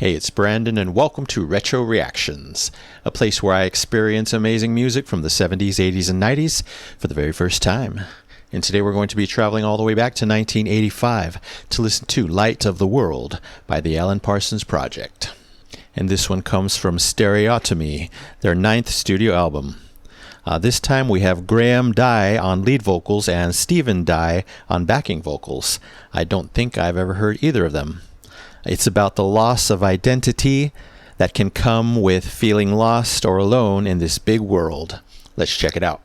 Hey, it's Brandon, and welcome to Retro Reactions, a place where I experience amazing music from the 70s, 80s, and 90s for the very first time. And today we're going to be traveling all the way back to 1985 to listen to Light of the World by the Alan Parsons Project. And this one comes from Stereotomy, their 9th studio album. This time we have Graham Dye on lead vocals and Stephen Dye on backing vocals. I don't think I've ever heard either of them. It's about the loss of identity that can come with feeling lost or alone in this big world. Let's check it out.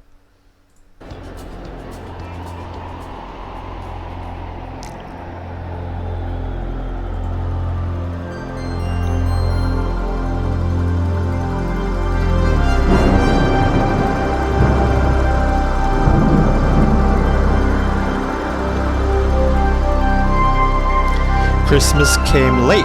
Christmas came late.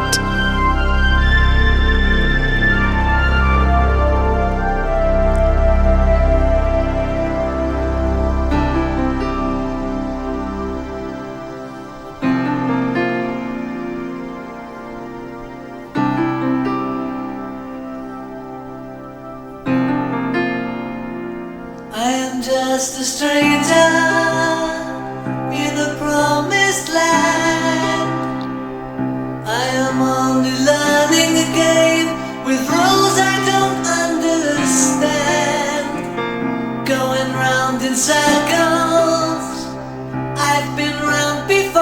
I am just a stranger in the promised land. I am only learning the game with rules I don't understand. Going round in circles, I've been round before.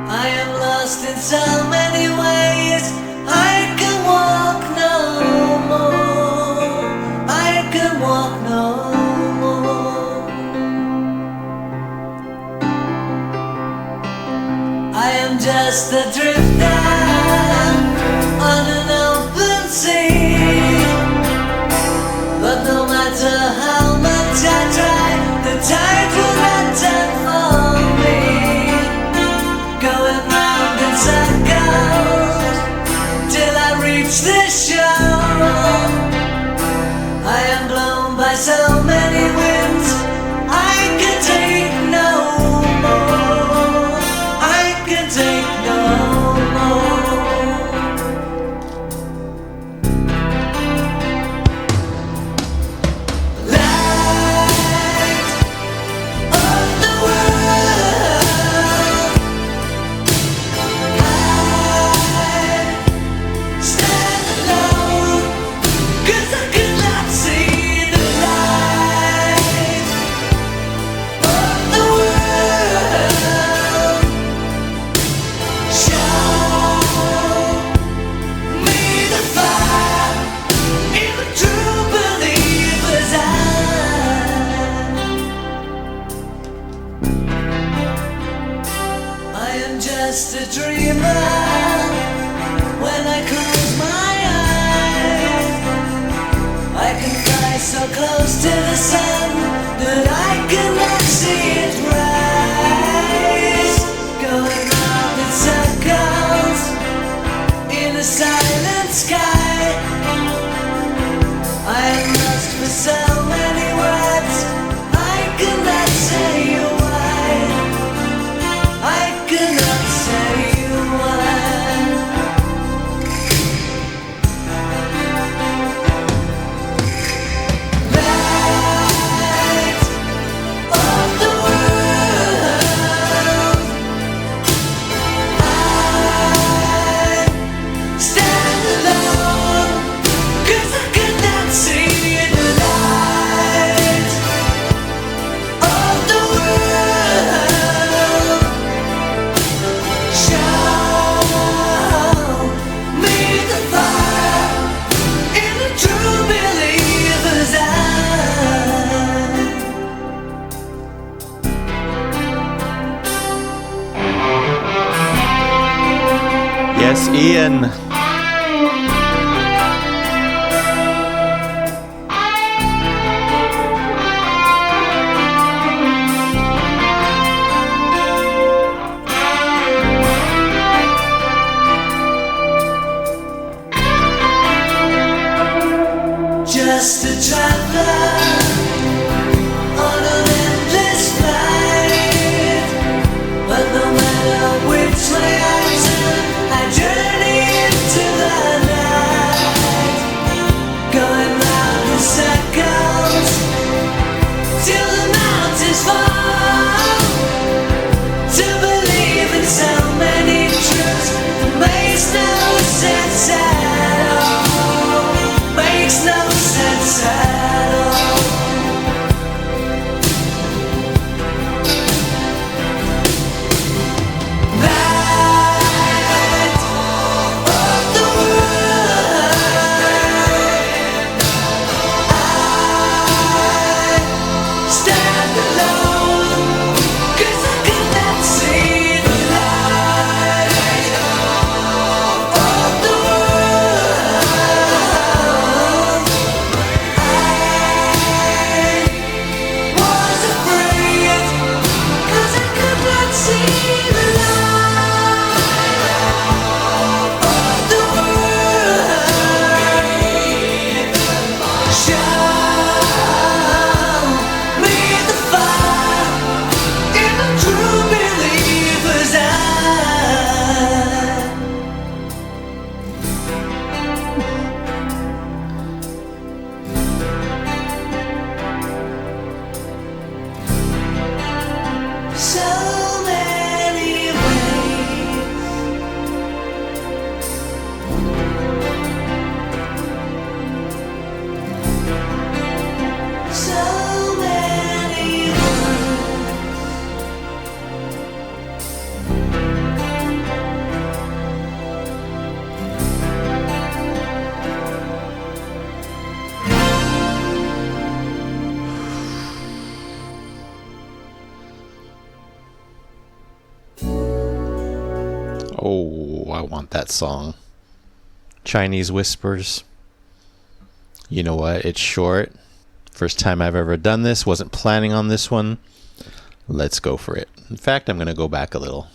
I am lost in so many ways, I can walk no more. I can walk no more. I am just a drifter on an open sea. But no matter how much I try, the tide will not turn for me. Going round in circles till I reach the shore. I am blown by so many winds, I can take no more. I can take no more. Light of the world, I stand alone, 'cause I cannot see the light of the world. Show me the fire in the true believer's eye. I am just a dreamer when I close my eyes. I can fly so close to the sun that I cannot see it rise. Going round in circles in a silent sky. I am lost for so many words, I cannot say why. I cannot say why. Light of the world, I stand alone, 'cause I cannot see the light of the world. Show me the fire in the true believer's eye. Yes, Ian. Just a traveler on an endless flight, but no matter which way I turn, I just Oh, I want that song. Chinese Whispers. You know what? It's short. First time I've ever done this. Wasn't planning on this one. Let's go for it. In fact, I'm going to go back a little.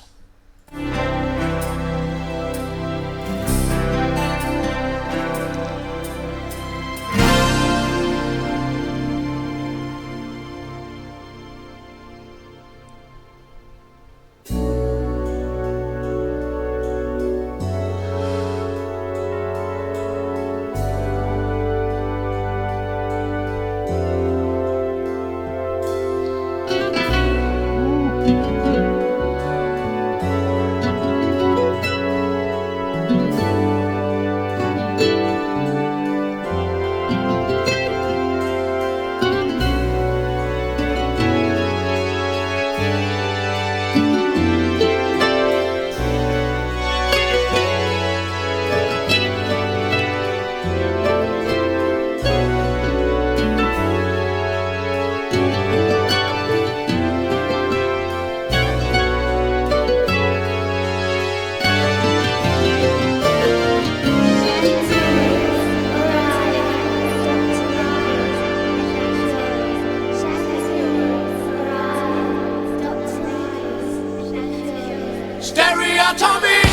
Stereotomy!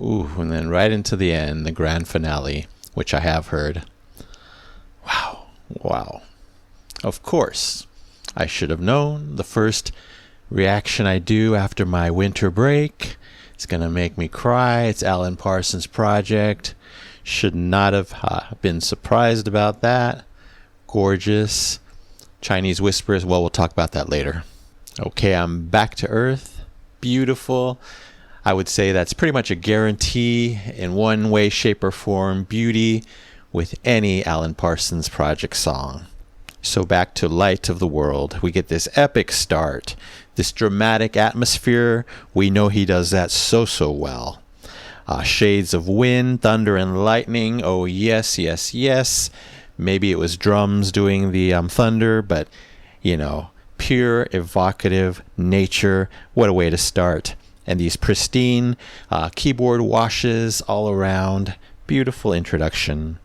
Ooh, and then right into the end, the grand finale, which I have heard. Wow. Wow. Of course, I should have known. The first reaction I do after my winter break, it's going to make me cry. It's Alan Parsons' project. Should not have been surprised about that. Gorgeous. Chinese Whispers, well, we'll talk about that later. Okay, I'm back to earth. Beautiful. I would say that's pretty much a guarantee in one way, shape, or form. Beauty with any Alan Parsons project song. So back to Light of the World. We get this epic start, this dramatic atmosphere. We know he does that so well. Shades of wind, thunder, and lightning. Oh, yes, yes, yes. Maybe it was drums doing the thunder, but, you know, pure, evocative nature. What a way to start. And these pristine keyboard washes all around. Beautiful introduction.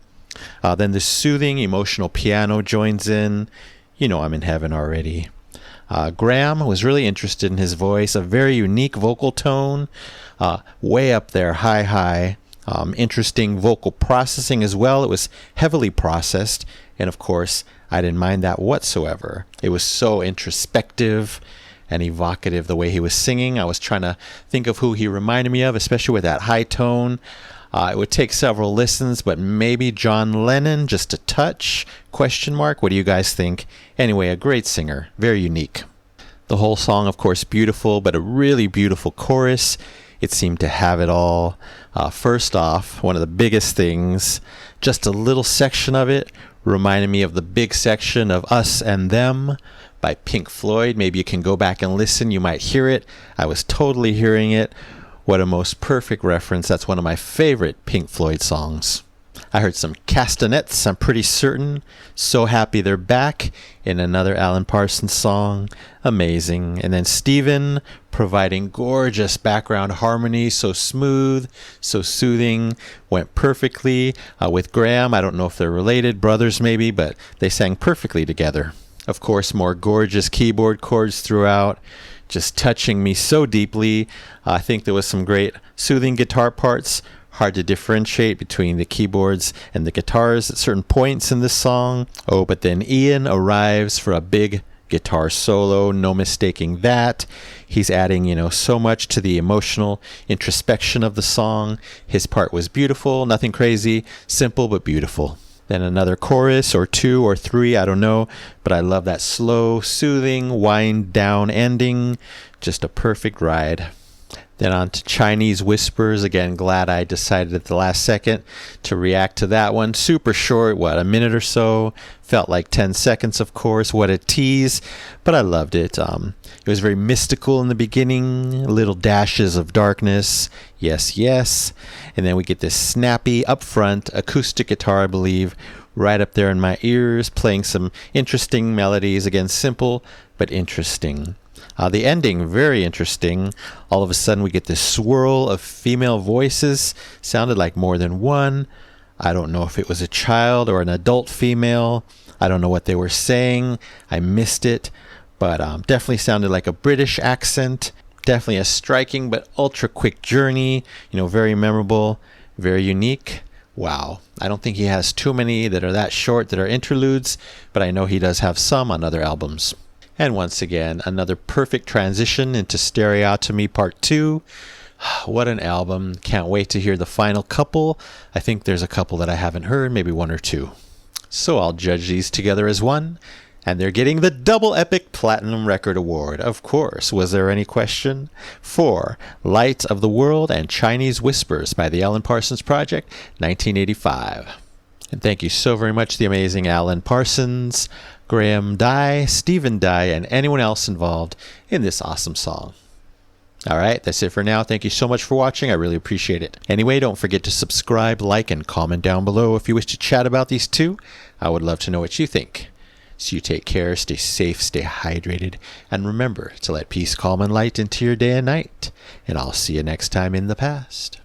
Then the soothing, emotional piano joins in. You know I'm in heaven already. Graham was really interested in his voice. A very unique vocal tone. Way up there, high. Interesting vocal processing as well. It was heavily processed. And of course, I didn't mind that whatsoever. It was so introspective and evocative the way he was singing. I was trying to think of who he reminded me of, especially with that high tone. It would take several listens, but maybe John Lennon, just a touch, question mark. What do you guys think? Anyway, a great singer, very unique. The whole song, of course, beautiful, but a really beautiful chorus. It seemed to have it all. First off, one of the biggest things, just a little section of it reminded me of the big section of Us and Them by Pink Floyd. Maybe you can go back and listen. You might hear it. I was totally hearing it. What a most perfect reference. That's one of my favorite Pink Floyd songs. I heard some castanets, I'm pretty certain. So happy they're back in another Alan Parsons song. Amazing. And then Steven providing gorgeous background harmony. So smooth, so soothing. Went perfectly with Graham. I don't know if they're related, brothers maybe, but they sang perfectly together. Of course, more gorgeous keyboard chords throughout, just touching me so deeply. I think there was some great soothing guitar parts. Hard to differentiate between the keyboards and the guitars at certain points in this song. Oh, but then Ian arrives for a big guitar solo. No mistaking that. He's adding, so much to the emotional introspection of the song. His part was beautiful, nothing crazy, simple but beautiful. Then another chorus or two or three, I don't know, but I love that slow, soothing, wind down ending. Just a perfect ride. Then on to Chinese Whispers. Again, glad I decided at the last second to react to that one. Super short, a minute or so. Felt like 10 seconds, of course. What a tease, but I loved it. It was very mystical in the beginning, little dashes of darkness. Yes, yes. And then we get this snappy, upfront acoustic guitar, I believe, right up there in my ears, playing some interesting melodies. Again, simple but interesting. The ending, very interesting. All of a sudden we get this swirl of female voices. Sounded like more than one. I don't know if it was a child or an adult female. I don't know what they were saying. I missed it. But definitely sounded like a British accent. Definitely a striking but ultra quick journey. Very memorable, very unique. Wow. I don't think he has too many that are that short that are interludes, but I know he does have some on other albums. And once again, another perfect transition into Stereotomy Part 2. What an album. Can't wait to hear the final couple. I think there's a couple that I haven't heard, maybe one or two. So I'll judge these together as one. And they're getting the Double Epic Platinum Record Award. Of course. Was there any question? For Light of the World and Chinese Whispers by the Alan Parsons Project, 1985. And thank you so very much, the amazing Alan Parsons, Graham Dye, Stephen Dye, and anyone else involved in this awesome song. All right, that's it for now. Thank you so much for watching. I really appreciate it. Anyway, don't forget to subscribe, like, and comment down below if you wish to chat about these two. I would love to know what you think. So you take care, stay safe, stay hydrated, and remember to let peace, calm, and light into your day and night. And I'll see you next time in the past.